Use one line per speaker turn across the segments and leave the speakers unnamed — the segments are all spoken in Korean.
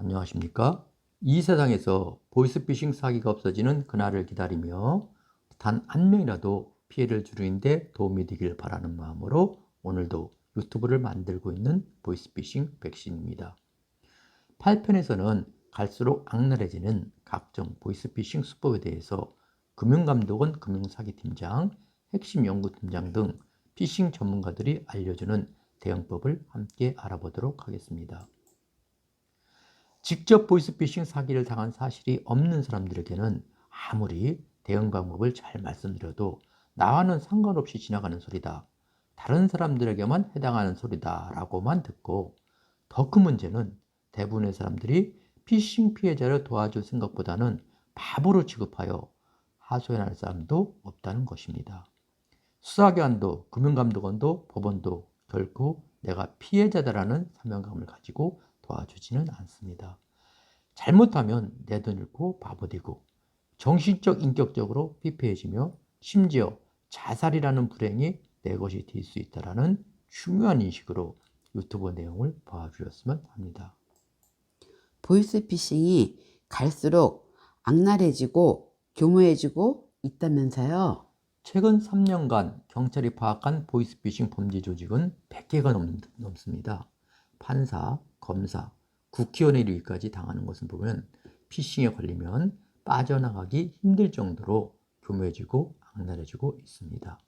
안녕하십니까? 이 세상에서 보이스피싱 사기가 없어지는 그날을 기다리며 단 한 명이라도 피해를 줄이는데 도움이 되길 바라는 마음으로 오늘도 유튜브를 만들고 있는 보이스피싱 백신입니다. 8편에서는 갈수록 악랄해지는 각종 보이스피싱 수법에 대해서 금융감독원 금융사기팀장, 핵심 연구팀장 등 피싱 전문가들이 알려주는 대응법을 함께 알아보도록 하겠습니다. 직접 보이스피싱 사기를 당한 사실이 없는 사람들에게는 아무리 대응 방법을 잘 말씀드려도 나와는 상관없이 지나가는 소리다, 다른 사람들에게만 해당하는 소리다 라고만 듣고, 더 큰 문제는 대부분의 사람들이 피싱 피해자를 도와줄 생각보다는 바보로 취급하여 하소연할 사람도 없다는 것입니다. 수사기관도 금융감독원도 법원도 결코 내가 피해자다라는 사명감을 가지고 도와주지는 않습니다. 잘못하면 내 돈 잃고 바보 되고 정신적 인격적으로 피폐해지며 심지어 자살이라는 불행이 내 것이 될 수 있다는 중요한 인식으로 유튜브 내용을 봐주셨으면 합니다.
보이스피싱이 갈수록 악랄해지고 교모해지고 있다면서요?
최근 3년간 경찰이 파악한 보이스피싱 범죄 조직은 100개가 넘습니다. 판사, 검사, 국회의원에 이르기까지 당하는 것을 보면 피싱에 걸리면 빠져나가기 힘들 정도로 교묘해지고 악랄해지고 있습니다.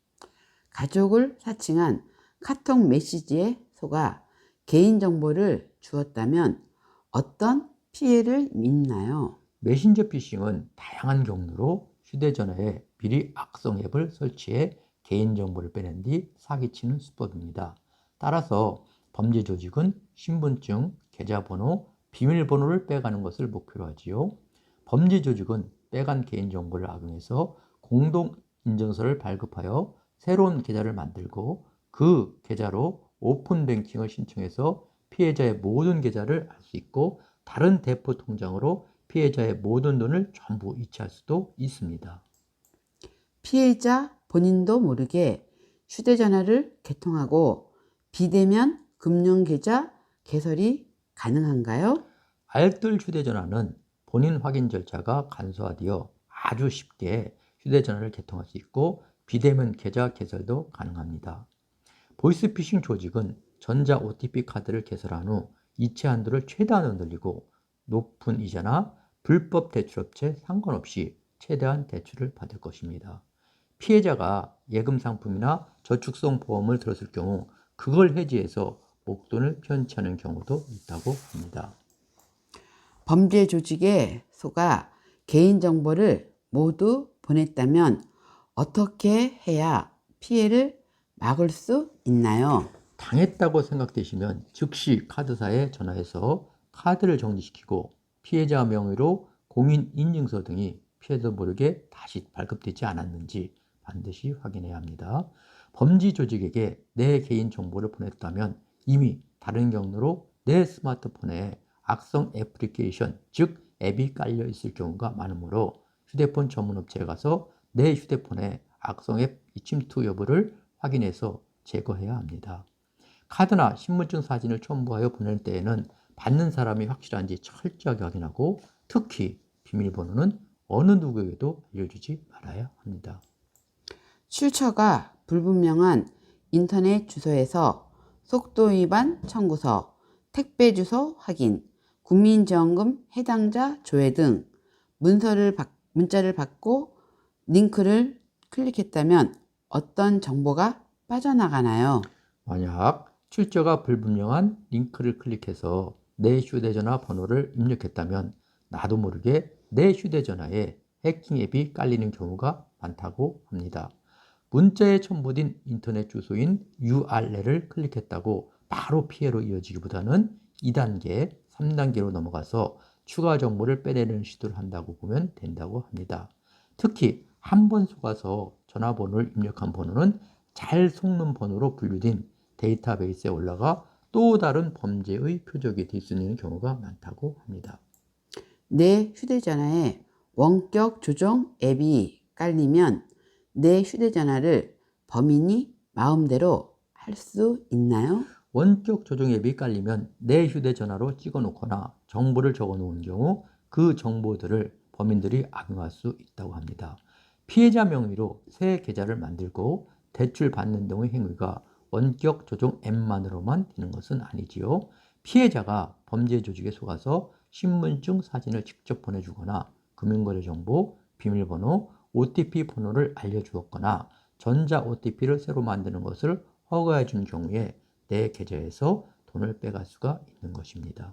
가족을 사칭한 카톡 메시지에 속아 개인정보를 주었다면 어떤 피해를 입나요?
메신저 피싱은 다양한 경로로 휴대전화에 미리 악성 앱을 설치해 개인정보를 빼낸 뒤 사기치는 수법입니다. 따라서 범죄 조직은 신분증, 계좌번호, 비밀번호를 빼가는 것을 목표로 하지요. 범죄 조직은 빼간 개인정보를 악용해서 공동인증서를 발급하여 새로운 계좌를 만들고 그 계좌로 오픈뱅킹을 신청해서 피해자의 모든 계좌를 알 수 있고 다른 대포 통장으로 피해자의 모든 돈을 전부 이체할 수도 있습니다.
피해자 본인도 모르게 휴대전화를 개통하고 비대면 금융계좌 개설이 가능한가요?
알뜰 휴대전화는 본인 확인 절차가 간소화되어 아주 쉽게 휴대전화를 개통할 수 있고 비대면 계좌 개설도 가능합니다. 보이스피싱 조직은 전자 OTP 카드를 개설한 후 이체 한도를 최대한으로 늘리고 높은 이자나 불법 대출업체 상관없이 최대한 대출을 받을 것입니다. 피해자가 예금 상품이나 저축성 보험을 들었을 경우 그걸 해지해서 목돈을 편취하는 경우도 있다고 합니다.
범죄 조직에 속아 개인정보를 모두 보냈다면 어떻게 해야 피해를 막을 수 있나요?
당했다고 생각되시면 즉시 카드사에 전화해서 카드를 정지시키고 피해자 명의로 공인인증서 등이 피해자 모르게 다시 발급되지 않았는지 반드시 확인해야 합니다. 범죄 조직에게 내 개인 정보를 보냈다면 이미 다른 경로로 내 스마트폰에 악성 애플리케이션, 즉 앱이 깔려 있을 경우가 많으므로 휴대폰 전문업체에 가서 내 휴대폰에 악성 앱 침투 여부를 확인해서 제거해야 합니다. 카드나 신분증 사진을 첨부하여 보낼 때에는 받는 사람이 확실한지 철저하게 확인하고 특히 비밀번호는 어느 누구에게도 알려주지 말아야 합니다.
출처가 불분명한 인터넷 주소에서 속도 위반 청구서, 택배 주소 확인, 국민지원금 해당자 조회 등 문자를 받고 링크를 클릭했다면 어떤 정보가 빠져나가나요?
만약 출처가 불분명한 링크를 클릭해서 내 휴대전화 번호를 입력했다면 나도 모르게 내 휴대전화에 해킹 앱이 깔리는 경우가 많다고 합니다. 문자에 첨부된 인터넷 주소인 URL을 클릭했다고 바로 피해로 이어지기보다는 2단계, 3단계로 넘어가서 추가 정보를 빼내는 시도를 한다고 보면 된다고 합니다. 특히 한 번 속아서 전화번호를 입력한 번호는 잘 속는 번호로 분류된 데이터베이스에 올라가 또 다른 범죄의 표적이 될 수 있는 경우가 많다고 합니다.
내 휴대전화에 원격 조정 앱이 깔리면 내 휴대전화를 범인이 마음대로 할 수 있나요?
원격 조정 앱이 깔리면 내 휴대전화로 찍어놓거나 정보를 적어놓은 경우 그 정보들을 범인들이 악용할 수 있다고 합니다. 피해자 명의로 새 계좌를 만들고 대출 받는 등의 행위가 원격 조정 앱만으로만 되는 것은 아니지요. 피해자가 범죄 조직에 속아서 신분증 사진을 직접 보내주거나 금융거래 정보, 비밀번호, OTP 번호를 알려주었거나 전자 OTP를 새로 만드는 것을 허가해 준 경우에 내 계좌에서 돈을 빼갈 수가 있는 것입니다.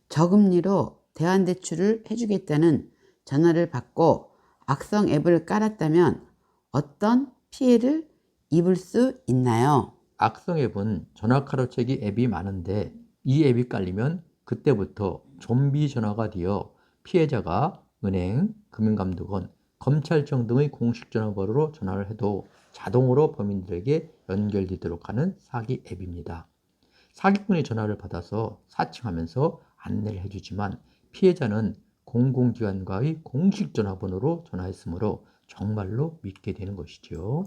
저금리로 대환대출을 해주겠다는 전화를 받고 악성 앱을 깔았다면 어떤 피해를 입을 수 있나요?
악성 앱은 전화 카로채기 앱이 많은데 이 앱이 깔리면 그때부터 좀비 전화가 되어 피해자가 은행, 금융감독원, 검찰청 등의 공식 전화번호로 전화를 해도 자동으로 범인들에게 연결되도록 하는 사기 앱입니다. 사기꾼이 전화를 받아서 사칭하면서 안내를 해주지만 피해자는 공공기관과의 공식 전화번호로 전화했으므로 정말로 믿게 되는 것이죠.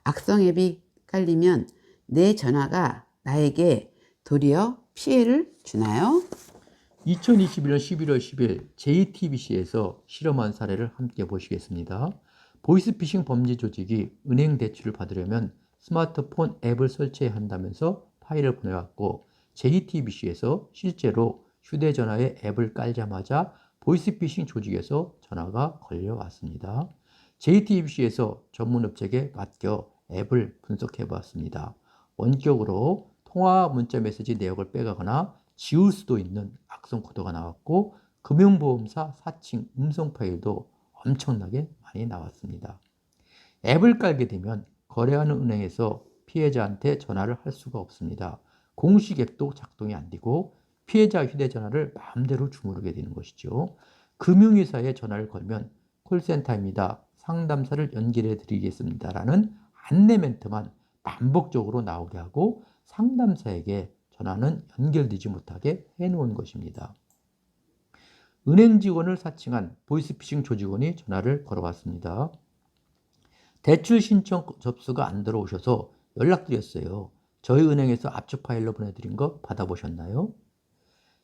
악성 앱이 깔리면 내 전화가 나에게 도리어 피해를 주나요?
2021년 11월 10일 JTBC에서 실험한 사례를 함께 보시겠습니다. 보이스피싱 범죄 조직이 은행 대출을 받으려면 스마트폰 앱을 설치해야 한다면서 파일을 보내왔고 JTBC에서 실제로 휴대전화에 앱을 깔자마자 보이스피싱 조직에서 전화가 걸려왔습니다. JTBC에서 전문업체에 맡겨 앱을 분석해 보았습니다. 원격으로 통화 문자 메시지 내역을 빼가거나 지울 수도 있는 악성 코드가 나왔고 금융보험사 사칭 음성 파일도 엄청나게 많이 나왔습니다. 앱을 깔게 되면 거래하는 은행에서 피해자한테 전화를 할 수가 없습니다. 공식 앱도 작동이 안 되고 피해자 휴대전화를 마음대로 주무르게 되는 것이죠. 금융회사에 전화를 걸면 콜센터입니다. 상담사를 연결해 드리겠습니다. 라는 안내 멘트만 반복적으로 나오게 하고 상담사에게 전화는 연결되지 못하게 해놓은 것입니다. 은행 직원을 사칭한 보이스피싱 조직원이 전화를 걸어왔습니다. 대출 신청 접수가 안 들어오셔서 연락드렸어요. 저희 은행에서 압축 파일로 보내드린 거 받아보셨나요?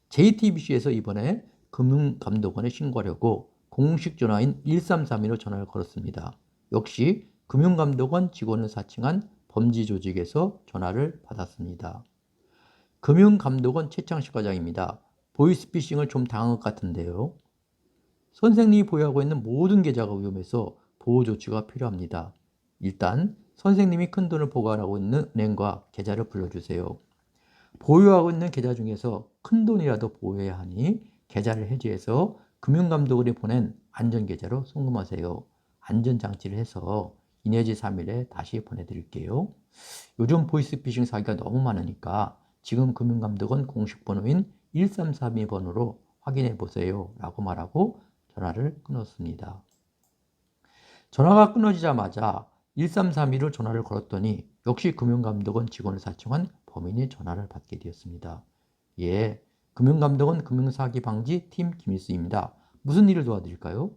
JTBC에서 이번에 금융감독원에 신고하려고 공식 전화인 1332로 전화를 걸었습니다. 역시 금융감독원 직원을 사칭한 범죄 조직에서 전화를 받았습니다. 금융감독원 최창식 과장입니다. 보이스피싱을 좀 당한 것 같은데요. 선생님이 보유하고 있는 모든 계좌가 위험해서 보호 조치가 필요합니다. 일단 선생님이 큰 돈을 보관하고 있는 은행과 계좌를 불러주세요. 보유하고 있는 계좌 중에서 큰 돈이라도 보호해야 하니 계좌를 해지해서 금융감독원이 보낸 안전계좌로 송금하세요. 안전장치를 해서 2 내지 3일에 다시 보내드릴게요. 요즘 보이스피싱 사기가 너무 많으니까 지금 금융감독원 공식 번호인 1332번으로 확인해 보세요 라고 말하고 전화를 끊었습니다. 전화가 끊어지자마자 1332로 전화를 걸었더니 역시 금융감독원 직원을 사칭한 범인이 전화를 받게 되었습니다. 예, 금융감독원 금융사기 방지 팀 김일수입니다. 무슨 일을 도와드릴까요?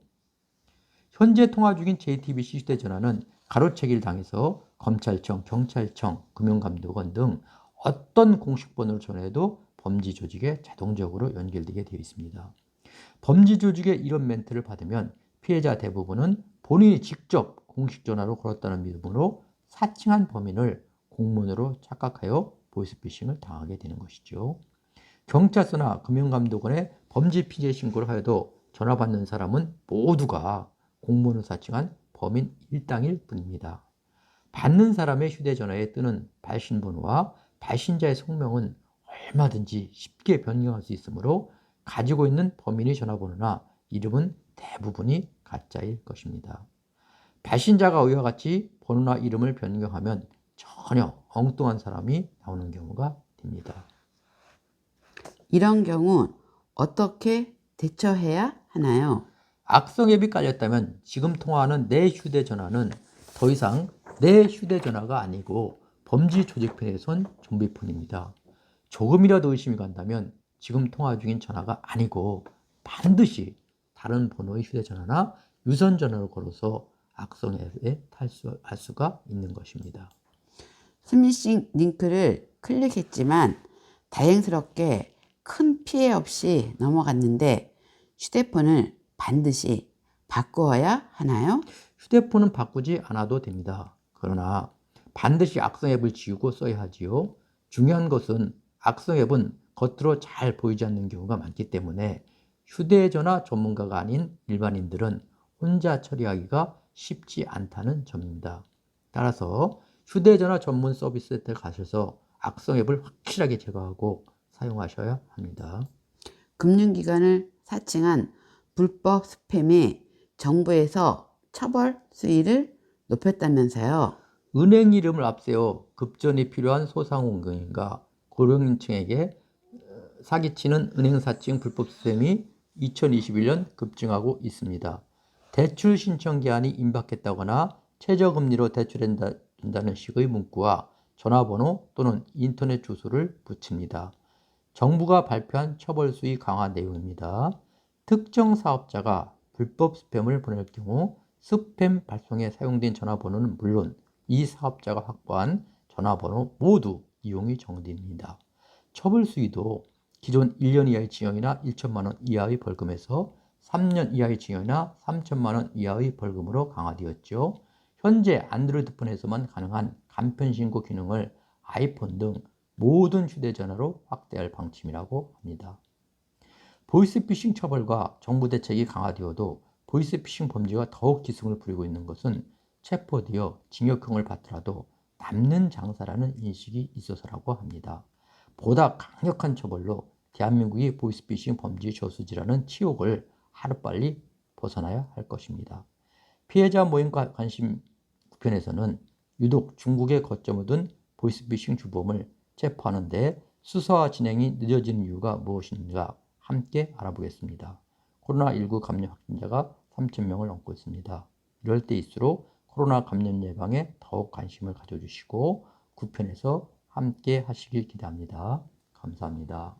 현재 통화 중인 JTBC 휴대전화는 가로채기를 당해서 검찰청, 경찰청, 금융감독원 등 어떤 공식 번호를 전화해도 범죄 조직에 자동적으로 연결되게 되어 있습니다. 범죄 조직의 이런 멘트를 받으면 피해자 대부분은 본인이 직접 공식 전화로 걸었다는 믿음으로 사칭한 범인을 공문으로 착각하여 보이스피싱을 당하게 되는 것이죠. 경찰서나 금융감독원에 범죄 피해 신고를 하여도 전화 받는 사람은 모두가 공문을 사칭한 범인 일당일 뿐입니다. 받는 사람의 휴대전화에 뜨는 발신번호와 발신자의 성명은 얼마든지 쉽게 변경할 수 있으므로 가지고 있는 범인의 전화번호나 이름은 대부분이 가짜일 것입니다. 발신자가 이와 같이 번호나 이름을 변경하면 전혀 엉뚱한 사람이 나오는 경우가 됩니다.
이런 경우 어떻게 대처해야 하나요?
악성 앱이 깔렸다면 지금 통화하는 내 휴대전화는 더 이상 내 휴대전화가 아니고 범죄 조직편에 선 좀비폰입니다. 조금이라도 의심이 간다면 지금 통화 중인 전화가 아니고 반드시 다른 번호의 휴대전화나 유선전화로 걸어서 악성 앱에 탈출할 수가 있는 것입니다.
스미싱 링크를 클릭했지만 다행스럽게 큰 피해 없이 넘어갔는데 휴대폰을 반드시 바꾸어야 하나요?
휴대폰은 바꾸지 않아도 됩니다. 그러나 반드시 악성 앱을 지우고 써야 하지요. 중요한 것은 악성 앱은 겉으로 잘 보이지 않는 경우가 많기 때문에 휴대전화 전문가가 아닌 일반인들은 혼자 처리하기가 쉽지 않다는 점입니다. 따라서 휴대전화 전문 서비스에 가셔서 악성 앱을 확실하게 제거하고 사용하셔야 합니다.
금융기관을 사칭한 불법 스팸에 정부에서 처벌 수위를 높였다면서요.
은행 이름을 앞세워 급전이 필요한 소상공인과 고령층에게 사기치는 은행 사칭 불법 스팸이 2021년 급증하고 있습니다. 대출 신청 기한이 임박했다거나 최저금리로 대출한다는 식의 문구와 전화번호 또는 인터넷 주소를 붙입니다. 정부가 발표한 처벌 수위 강화 내용입니다. 특정 사업자가 불법 스팸을 보낼 경우 스팸 발송에 사용된 전화번호는 물론 이 사업자가 확보한 전화번호 모두 이용이 정지됩니다. 처벌 수위도 기존 1년 이하의 징역이나 1천만 원 이하의 벌금에서 3년 이하의 징역이나 3천만 원 이하의 벌금으로 강화되었죠. 현재 안드로이드 폰에서만 가능한 간편 신고 기능을 아이폰 등 모든 휴대전화로 확대할 방침이라고 합니다. 보이스피싱 처벌과 정부 대책이 강화되어도 보이스피싱 범죄가 더욱 기승을 부리고 있는 것은 체포되어 징역형을 받더라도 남는 장사라는 인식이 있어서라고 합니다. 보다 강력한 처벌로 대한민국이 보이스피싱 범죄 저수지라는 치욕을 하루빨리 벗어나야 할 것입니다. 피해자 모임 관심 구편에서는 유독 중국에 거점을 둔 보이스피싱 주범을 체포하는 데 수사와 진행이 늦어지는 이유가 무엇인가 함께 알아보겠습니다. 코로나19 감염 확진자가 3,000명을 넘고 있습니다. 이럴 때일수록 코로나 감염 예방에 더욱 관심을 가져주시고 구편에서 함께 하시길 기대합니다. 감사합니다.